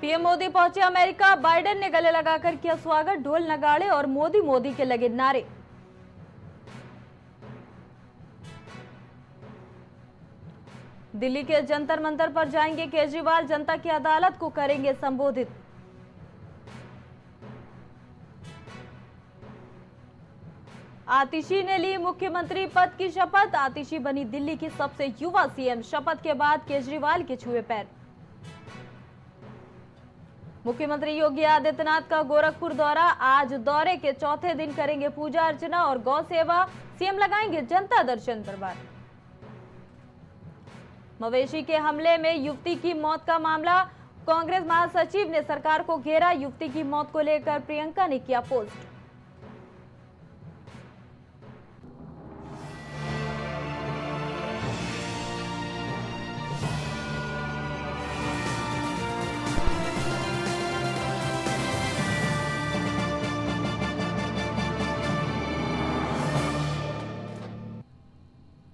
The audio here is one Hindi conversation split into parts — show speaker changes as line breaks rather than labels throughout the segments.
पीएम मोदी पहुंचे अमेरिका, बाइडेन ने गले लगाकर किया स्वागत, ढोल नगाड़े और मोदी मोदी के लगे नारे। दिल्ली के जंतर मंतर पर जाएंगे केजरीवाल, जनता की अदालत को करेंगे संबोधित। आतिशी ने ली मुख्यमंत्री पद की शपथ, आतिशी बनी दिल्ली की सबसे युवा सीएम, शपथ के बाद केजरीवाल के छुए पैर। मुख्यमंत्री योगी आदित्यनाथ का गोरखपुर दौरा, आज दौरे के चौथे दिन करेंगे पूजा अर्चना और गौ सेवा, सीएम लगाएंगे जनता दर्शन दरबार। मवेशी के हमले में युवती की मौत का मामला, कांग्रेस महासचिव ने सरकार को घेरा, युवती की मौत को लेकर प्रियंका ने किया पोस्ट।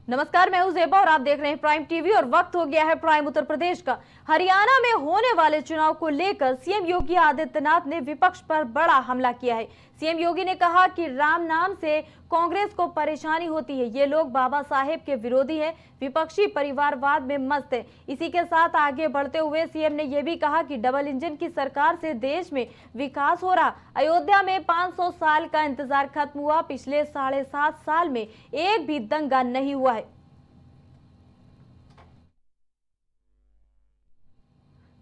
नमस्कार, मैं हूं ज़ेबा और आप देख रहे हैं प्राइम टीवी और वक्त हो गया है प्राइम उत्तर प्रदेश का। हरियाणा में होने वाले चुनाव को लेकर सीएम योगी आदित्यनाथ ने विपक्ष पर बड़ा हमला किया है। सीएम योगी ने कहा कि राम नाम से कांग्रेस को परेशानी होती है, ये लोग बाबा साहेब के विरोधी हैं, विपक्षी परिवारवाद में मस्त है। इसी के साथ आगे बढ़ते हुए सीएम ने यह भी कहा कि डबल इंजन की सरकार से देश में विकास हो रहा। अयोध्या में 500 साल का इंतजार खत्म हुआ, पिछले 7.5 साल में एक भी दंगा नहीं हुआ है।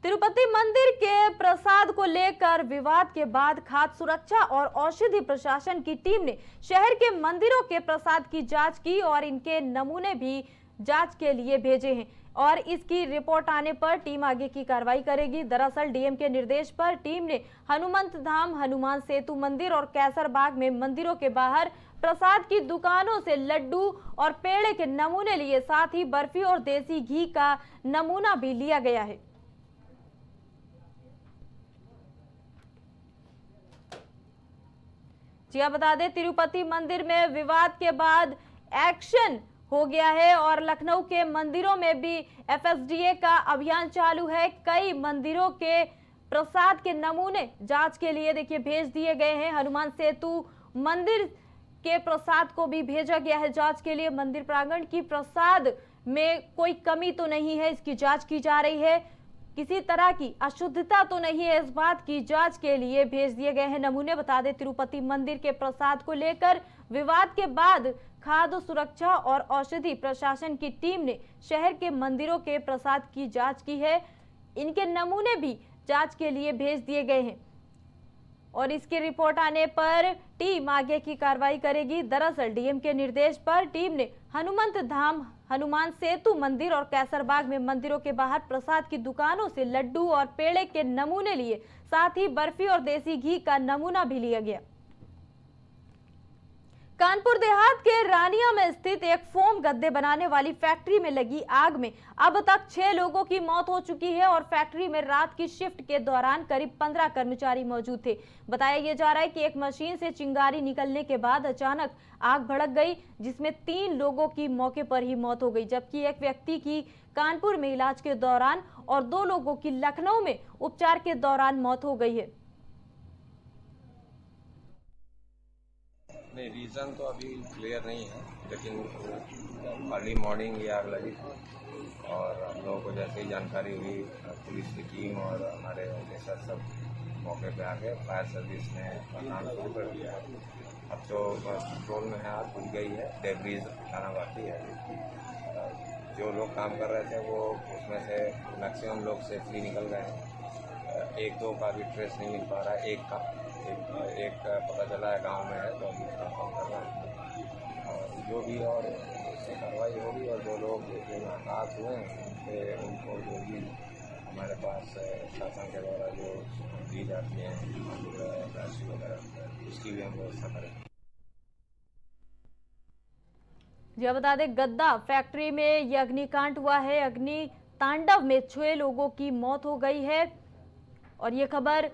तिरुपति मंदिर के प्रसाद को लेकर विवाद के बाद खाद्य सुरक्षा और औषधि प्रशासन की टीम ने शहर के मंदिरों के प्रसाद की जांच की और इनके नमूने भी जांच के लिए भेजे हैं और इसकी रिपोर्ट आने पर टीम आगे की कार्रवाई करेगी। दरअसल डीएम के निर्देश पर टीम ने हनुमंत धाम, हनुमान सेतु मंदिर और कैसरबाग में मंदिरों के बाहर प्रसाद की दुकानों से लड्डू और पेड़े के नमूने लिए, साथ ही बर्फी और देसी घी का नमूना भी लिया गया है। जी आप बता दें, तिरुपति मंदिर में विवाद के बाद एक्शन हो गया है और लखनऊ के मंदिरों में भी एफएसडीए का अभियान चालू है। कई मंदिरों के प्रसाद के नमूने जांच के लिए देखिए भेज दिए गए हैं। हनुमान सेतु मंदिर के प्रसाद को भी भेजा गया है जांच के लिए। मंदिर प्रांगण की प्रसाद में कोई कमी तो नहीं है, इसकी जांच की जा रही है। किसी तरह की अशुद्धता तो नहीं है, इस बात की जांच के लिए भेज दिए गए हैं नमूने। बता दें, तिरुपति मंदिर के प्रसाद को लेकर विवाद के बाद खाद्य सुरक्षा और औषधि प्रशासन की टीम ने शहर के मंदिरों के प्रसाद की जांच की है। इनके नमूने भी जांच के लिए भेज दिए गए हैं और इसकी रिपोर्ट आने पर टीम आगे की कार्रवाई करेगी। दरअसल डीएम के निर्देश पर टीम ने हनुमंत धाम, हनुमान सेतु मंदिर और कैसरबाग में मंदिरों के बाहर प्रसाद की दुकानों से लड्डू और पेड़े के नमूने लिए, साथ ही बर्फी और देसी घी का नमूना भी लिया गया। कानपुर देहात के रानिया में स्थित एक फोम गद्दे बनाने वाली फैक्ट्री में लगी आग में अब तक 6 लोगों की मौत हो चुकी है और फैक्ट्री में रात की शिफ्ट के दौरान करीब 15 कर्मचारी मौजूद थे। बताया यह जा रहा है कि एक मशीन से चिंगारी निकलने के बाद अचानक आग भड़क गई, जिसमें 3 लोगों की मौके पर ही मौत हो गई, जबकि एक व्यक्ति की कानपुर में इलाज के दौरान और 2 लोगों की लखनऊ में उपचार के दौरान मौत हो गई है।
नहीं, रीज़न तो अभी क्लियर नहीं है, लेकिन अर्ली मॉर्निंग ये आग लगी थी और हम लोगों को जैसे ही जानकारी हुई पुलिस की टीम और हमारे ऑफिसर सब मौके पे आ गए। फायर सर्विस ने काम शुरू कर दिया। अब तो कंट्रोल में है, आग बुझ गई है, डेब्रीज उठाना बाकी है। जो लोग काम कर रहे थे वो उसमें से मैक्सिमम लोग सेफली निकल गए हैं। 1-2 का भी ट्रेस नहीं मिल पा रहा है। एक पता चला है गांव में है, तो अभी कंफर्म कर रहा है और जो भी और उससे कार्रवाई होगी और जो लोग हताहत हुए हैं उनको जो भी हमारे पास शासन के द्वारा जो दी जाती है राशि वगैरह, उसकी भी हम व्यवस्था करेंगे।
जी बता दें, गद्दा फैक्ट्री में यह अग्निकांड हुआ है। अग्नि तांडव में 6 लोगों की मौत हो गई है और ये खबर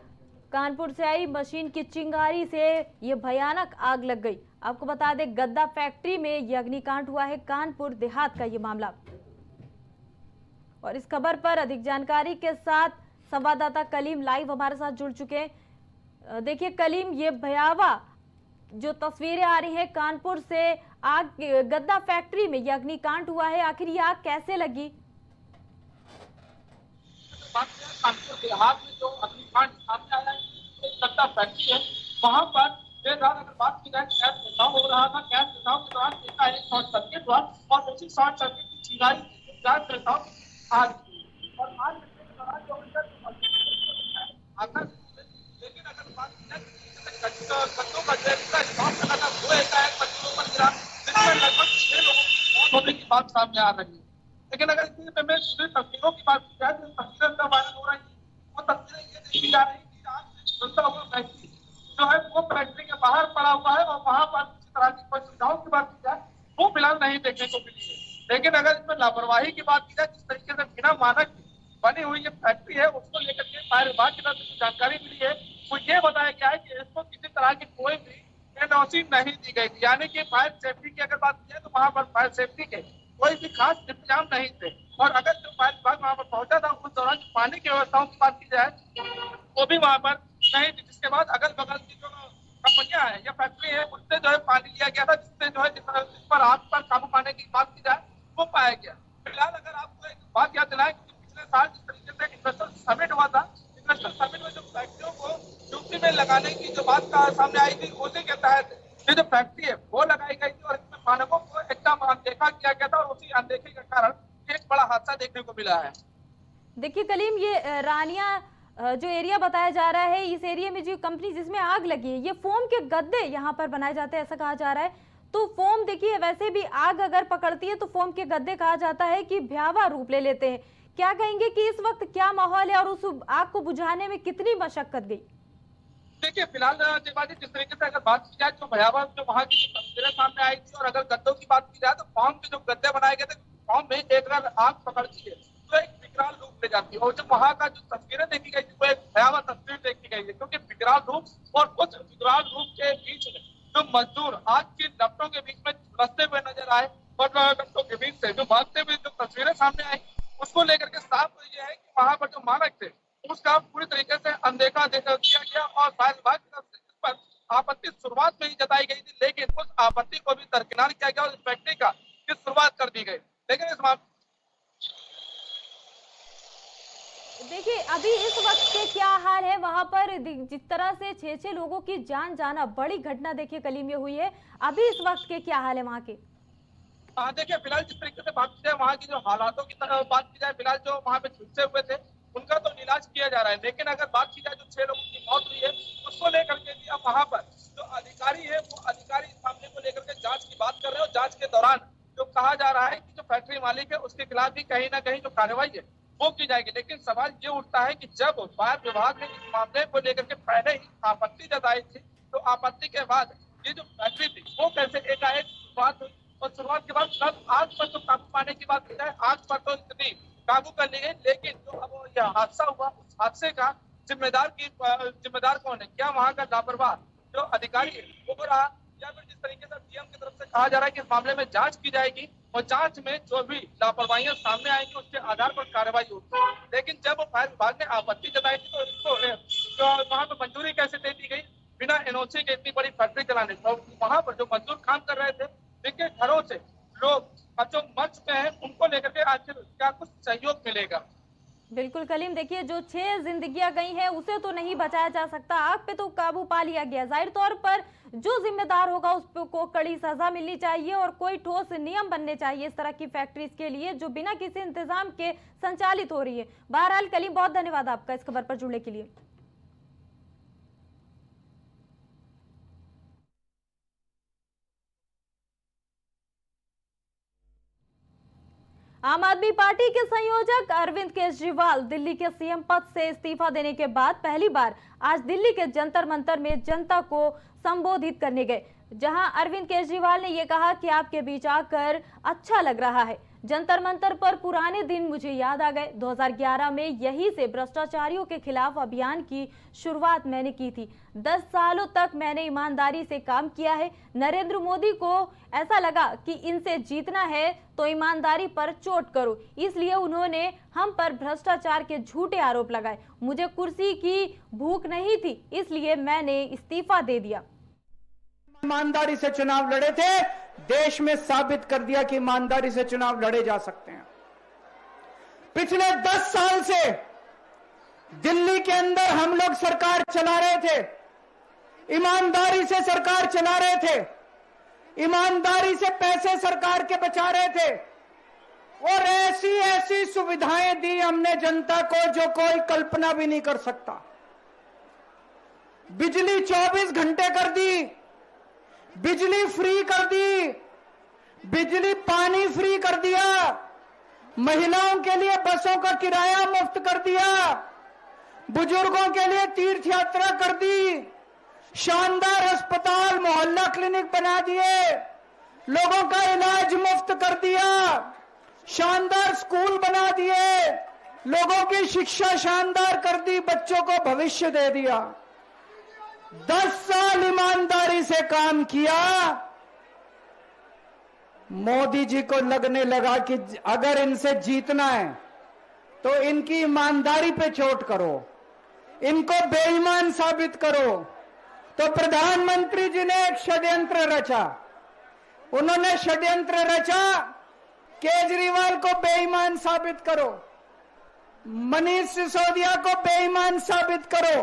कानपुर से आई। मशीन की चिंगारी से ये भयानक आग लग गई। आपको बता दें, गद्दा फैक्ट्री में यह अग्निकांड हुआ है, कानपुर देहात का ये मामला। और इस खबर पर अधिक जानकारी के साथ संवाददाता कलीम लाइव हमारे साथ जुड़ चुके हैं। देखिए कलीम, ये भयावह जो तस्वीरें आ रही हैं कानपुर से, आग गद्दा फैक्ट्री में ये अग्निकांड हुआ है, आखिर ये आग कैसे लगी?
कानपुर बिहार में जो अग्निकांड सामने आया है, एक गद्दा फैक्ट्री है, वहां पर देर रात अगर बात की जाए गैस रिसाव हो रहा था। गैस रिसाव के दौरान एक शॉर्ट सर्किट हुआ और उसी शॉर्ट सर्किट की चिंगारी गैस रिसाव आग और आग लगने के दौरान जो लेकिन अगर बात की जाए गद्दों का जो स्टॉक लगा था वो एकाएक मजदूरों पर गिरा, जिसमें लगभग 6 लोगों की मौत होने की बात सामने आ रही है। लेकिन अगर इसी में तस्वीरों की बात की जाए तो तस्वीरें जो वायरल हो रही है वो तस्वीरें ये देखी जा रही है कि आग से झुलसा हुआ फैक्ट्री जो है वो फैक्ट्री के बाहर पड़ा हुआ है और वहां पर किसी तरह की कोई सुविधाओं की बात की जाए वो फिलहाल नहीं देखने को मिली है। लेकिन अगर इसमें लापरवाही की बात की जाए, जिस तरीके से बिना मानक बनी हुई ये फैक्ट्री है उसको लेकर के फायर विभाग की तरफ से जानकारी मिली है, वो ये बताया गया है कि इसको किसी तरह की कोई भी एनओसी नहीं दी गई थी। यानी कि फायर सेफ्टी की अगर बात की जाए तो वहां पर फायर सेफ्टी के कोई भी खास इंतजाम नहीं थे और अगर जो फायर विभाग वहां पर पहुंचा था उस दौरान पानी की व्यवस्थाओं की बात की जाए वो भी वहां पर नहीं थी। जिसके बाद अगल बगल की जो कंपनियां है या फैक्ट्री है उससे जो है पानी लिया गया था, जिससे जो है जिस पर आग पर काबू पाने की बात की जाए वो पाया गया। फिलहाल अगर आपको एक बात याद दिलाएं कि पिछले साल जिस तरीके से इन्वेस्टर समिट हुआ था, इन्वेस्टर समिट में जो फैक्ट्रियों को ड्यूटी में लगाने की जो बात का सामने आई थी उसी के तहत ये जो फैक्ट्री है वो लगाई गई थी और इसमें मानकों को एकदम अनदेखा किया गया था और उसी अनदेखी के कारण एक बड़ा हादसा देखने को मिला है।
देखिए कलीम, ये रानिया जो एरिया बताया जा रहा है, इस एरिया में जो कंपनी जिसमें आग लगी है ये फोम के गद्दे यहाँ पर बनाए जाते हैं ऐसा कहा जा रहा है। तो फोम देखिए, वैसे भी आग अगर पकड़ती है तो फोम के गद्दे कहा जाता है कि भयावह रूप ले लेते हैं। क्या कहेंगे कि इस वक्त क्या माहौल है और उस आग को बुझाने में कितनी मशक्कत गई?
देखिए फिलहाल जिस तरीके से अगर बात की जाए तो भयावह जो वहाँ की तस्वीरें सामने आई थी और अगर गद्दों की बात की जाए तो फॉर्म के जो गद्दे बनाए गए थे फॉर्म में एक बार आग पकड़ती है तो एक विकराल रूप ले जाती है और जो वहाँ का जो तस्वीरें देखी गई थी वो एक भयावह तस्वीर देखी गई है, क्योंकि विकराल रूप और उस विकराल रूप के बीच में जो मजदूर आग की लपटों के बीच में झुलसते हुए नजर आए और लपटों के बीच से जो भागते हुए जो तस्वीरें सामने आई उसको लेकर के साफ ये है कि वहाँ पर जो मानक थे उसका पूरी तरीके से अनदेखा किया गया और फायर विभाग की तरफ से इस पर आपत्ति शुरुआत में ही जताई गई थी, लेकिन उस आपत्ति को भी दरकिनार किया गया और इस फैक्ट्री का की शुरुआत कर दी गई। लेकिन इस
देखिए अभी इस वक्त के क्या हाल है वहां पर? जिस तरह से 6 लोगों की जान जाना बड़ी घटना देखिए कलीम ये हुई है, अभी इस वक्त के क्या हाल है वहां के?
देखिए फिलहाल जिस तरीके से बात की जाए वहाँ की जो हालातों की बात की जाए, फिलहाल जो वहाँ पे झुलसे हुए थे उनका तो इलाज किया जा रहा है, लेकिन अगर बात की जाए जो 6 लोगों की मौत हुई है उसको लेकर के भी अब वहाँ पर जो अधिकारी है वो अधिकारी इस मामले को लेकर के जांच की बात कर रहे हैं और जांच के दौरान जो कहा जा रहा है कि जो फैक्ट्री मालिक है उसके खिलाफ भी कहीं ना कहीं जो कार्रवाई है वो की जाएगी। लेकिन सवाल ये उठता है कि जब फायर विभाग ने इस मामले को लेकर के पहले ही आपत्ति जताई थी तो आपत्ति के बाद ये जो फैक्ट्री थी वो कैसे एकाएक शुरुआत हुई और शुरुआत के बाद आग पर तो काबू पाने की बात की जाए आग पर तो इतनी काबू कर ली गई, लेकिन जो अब यह हादसा हुआ उस हादसे का जिम्मेदार कौन है? क्या वहाँ का लापरवाह जो अधिकारी है वो रहा या फिर जिस तरीके से डीएम की तरफ से कहा जा रहा है कि इस मामले में जांच की जाएगी और जांच में जो भी लापरवाहियां सामने आएंगी उसके आधार पर कार्रवाई होगी। लेकिन जब फायर विभाग ने आपत्ति जताई थी तो इसको वहाँ पे मंजूरी कैसे दे दी गई बिना एनओसी के इतनी बड़ी फैक्ट्री चलाने? तो वहाँ पर जो मजदूर काम कर रहे थे जिनके घरों से लोग जो मर चुके हैं उनको लेकर के आखिर क्या कुछ सहयोग मिलेगा?
बिल्कुल कलीम, देखिए जो 6 जिंदगियां गई हैं उसे तो नहीं बचाया जा सकता, आग पे तो काबू पा लिया गया। जाहिर तौर पर जो जिम्मेदार होगा उस को कड़ी सजा मिलनी चाहिए और कोई ठोस नियम बनने चाहिए इस तरह की फैक्ट्रीज के लिए जो बिना किसी इंतजाम के संचालित हो रही है। बहरहाल कलीम, बहुत धन्यवाद आपका इस खबर पर जुड़ने के लिए। आम आदमी पार्टी के संयोजक अरविंद केजरीवाल दिल्ली के सीएम पद से इस्तीफा देने के बाद पहली बार आज दिल्ली के जंतर मंतर में जनता को संबोधित करने गए। जहां अरविंद केजरीवाल ने यह कहा कि आपके बीच आकर अच्छा लग रहा है। जंतर मंतर पर पुराने दिन मुझे याद आ गए। 2011 में यहीं से भ्रष्टाचारियों के खिलाफ अभियान की शुरुआत मैंने की थी। 10 सालों तक मैंने ईमानदारी से काम किया है। नरेंद्र मोदी को ऐसा लगा कि इनसे जीतना है तो ईमानदारी पर चोट करो, इसलिए उन्होंने हम पर भ्रष्टाचार के झूठे आरोप लगाए। मुझे कुर्सी की भूख नहीं थी, इसलिए मैंने इस्तीफा दे दिया।
ईमानदारी से चुनाव लड़े थे, देश में साबित कर दिया कि ईमानदारी से चुनाव लड़े जा सकते हैं। पिछले 10 साल से दिल्ली के अंदर हम लोग सरकार चला रहे थे, ईमानदारी से सरकार चला रहे थे, ईमानदारी से पैसे सरकार के बचा रहे थे और ऐसी ऐसी सुविधाएं दी हमने जनता को जो कोई कल्पना भी नहीं कर सकता। बिजली 24 घंटे कर दी, बिजली फ्री कर दी, बिजली पानी फ्री कर दिया, महिलाओं के लिए बसों का किराया मुफ्त कर दिया, बुजुर्गों के लिए तीर्थ यात्रा कर दी, शानदार अस्पताल मोहल्ला क्लिनिक बना दिए, लोगों का इलाज मुफ्त कर दिया, शानदार स्कूल बना दिए, लोगों की शिक्षा शानदार कर दी, बच्चों को भविष्य दे दिया। 10 साल ईमानदारी से काम किया। मोदी जी को लगने लगा कि अगर इनसे जीतना है तो इनकी ईमानदारी पे चोट करो, इनको बेईमान साबित करो। तो प्रधानमंत्री जी ने एक षड्यंत्र रचा। उन्होंने षड्यंत्र रचा, केजरीवाल को बेईमान साबित करो, मनीष सिसोदिया को बेईमान साबित करो,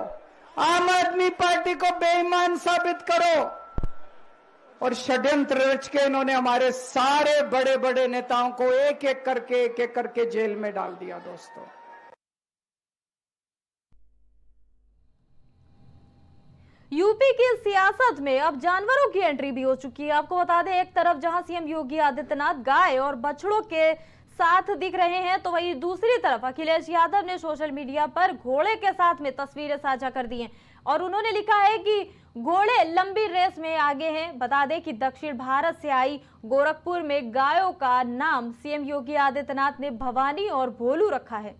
आम आदमी पार्टी को बेईमान साबित करो। और षड्यंत्र रच के इन्होंने हमारे सारे बड़े बड़े नेताओं को एक एक करके जेल में डाल दिया। दोस्तों,
यूपी की सियासत में अब जानवरों की एंट्री भी हो चुकी है। आपको बता दें, एक तरफ जहां सीएम योगी आदित्यनाथ गाय और बछड़ों के साथ दिख रहे हैं, तो वहीं दूसरी तरफ अखिलेश यादव ने सोशल मीडिया पर घोड़े के साथ में तस्वीरें साझा कर दी हैं और उन्होंने लिखा है कि घोड़े लंबी रेस में आगे हैं। बता दें कि दक्षिण भारत से आई गोरखपुर में गायों का नाम सीएम योगी आदित्यनाथ ने भवानी और भोलू रखा है।